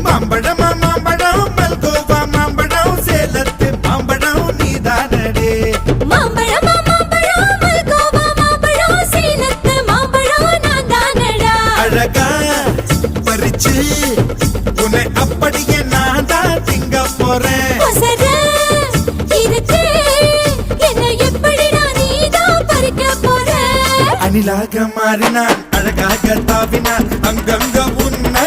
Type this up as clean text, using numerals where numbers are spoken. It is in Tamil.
மாம்பழம் மாம்பழம் மல்கோவா மாம்பழம் சேலத்து மாம்பழம் நீதானடே மாம்பழம் மாம்பழம் மல்கோவா மாம்பழம் சேலத்து மாம்பழம் நான் தானடா அழகா பறிச்சு உன்னை அப்படியே நான் தான் திங்க போறேன் அணிலாக மாறினான் அழகாக தாவினான் அங்கங்க உன்னை